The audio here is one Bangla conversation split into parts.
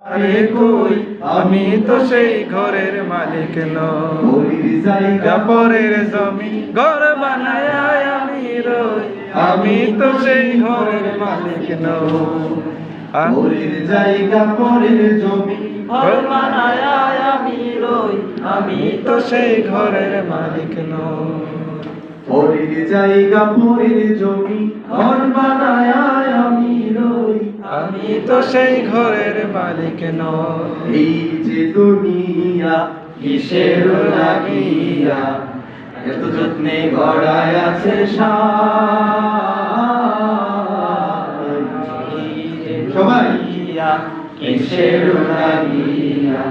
আরে কই আমি তো সেই ঘরের মালিক নই, জায়গা পরের জমি ঘর বানায় আমি রই, আমি তো সেই ঘরের মালিক নই। জায়গা পরের জমি ঘর বানায় আমি রই, আমি তো সেই ঘরের মালিক নই। পরের জায়গা পরের জমি ঘর বানায় আমি রই, আমি তো সেই ঘরের মালিক নই। এই যে দুনিয়া কিসের লাগিয়া এত যত্নে গড়ায় আছে সবাই কিসের লাগিয়া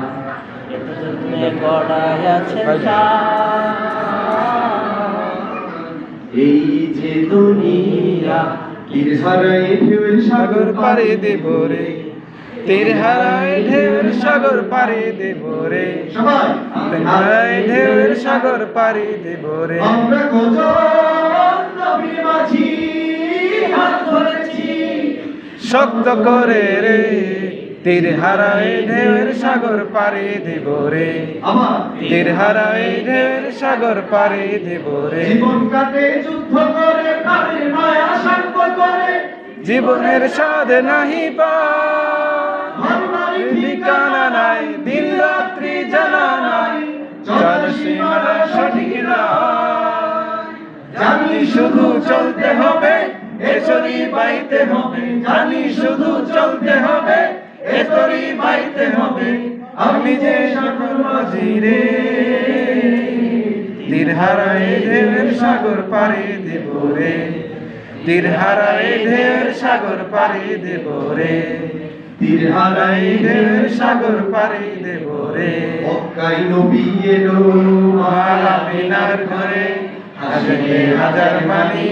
এত যত্নে গড়ায় আছে এই যে দুনিয়া তীর হারায় ঢেউয়ের সাগর পাড়ি দেব রে, তীর হারায় ঢেউয়ের সাগর পাড়ি দেব রে, সবাই তীর হারায় ঢেউয়ের সাগর পাড়ি দেব রে। আমরা কজন নবীর মাঝি হাত ধরেছি শক্ত করে রে, তীর হারায় ঢেউয়ের সাগর পাড়ি দেব রে, আমার তীর হারায় ঢেউয়ের সাগর পাড়ি দেব রে। জীবন কাটে যুদ্ধ করে প্রাণের মায়া শান্ত করে জীবনের স্বাদ নাহি পাই, ঠিকানা নাই, দিন রাত্রি জানা নাই, চল সীমানা সঠিক নাই। জানি শুধু চলতে হবে, এসরি বাইতে হবে, জানি শুধু চলতে হবে, এসরি বাইতে হবে। আমি যে সকল মাঝি রে, তীর হারায় ঢেউয়ের সাগর পাড়ি দেব রে, তীর হারায় ঢেউয়ের সাগর পাড়ি দেব রে, তীর হারায় ঢেউয়ের সাগর পাড়ি দেব রে। মক্কায় নবী এলো মা আমিনার ঘরে হাজারে হাজার মানি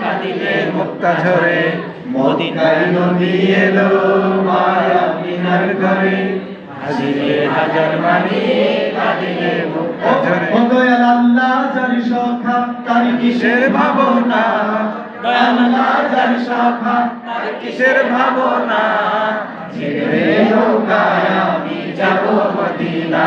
কাঁদিলে মুক্তা ঝরে, মদিনায় নবী এলো মা আমিনার ঘরে হাজিরে হাজার মানি কাঁদিলে মুক্তা ঝরে। ও দয়াল আল্লাহ যার সখা তার কিসের ভাবনা, দয়াল আল্লাহ যার সখা তার কিসের ভাবনা, ছেড়ে নৌকায় আমি যাব মদিনা,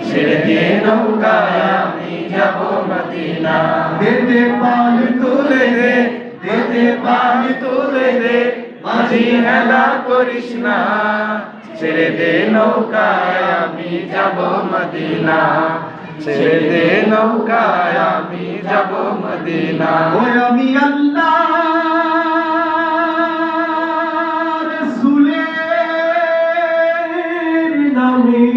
ছেড়ে দিয়ে নৌকায় আমি যাব মদিনা। দেতে পানি তুলে দে, দেতে পানি তুলে দে, মাঝি হেলা করিস না, ছেড়ে দে নৌকায় আমি যাব মদিনা, ছেড়ে দে নৌকায় আমি যাব মদিনা। ওই আমি আল্লাহ রাসূলের নামে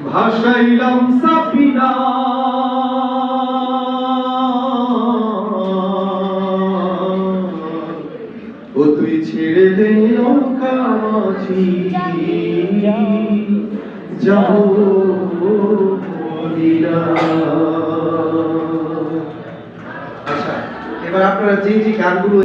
ভাসাইলাম সাফিনা, ও তুই ছেড়ে দে নৌকা মাঝি যাবো মদিনা। আচ্ছা, এবার আপনারা যে যে গানগুলো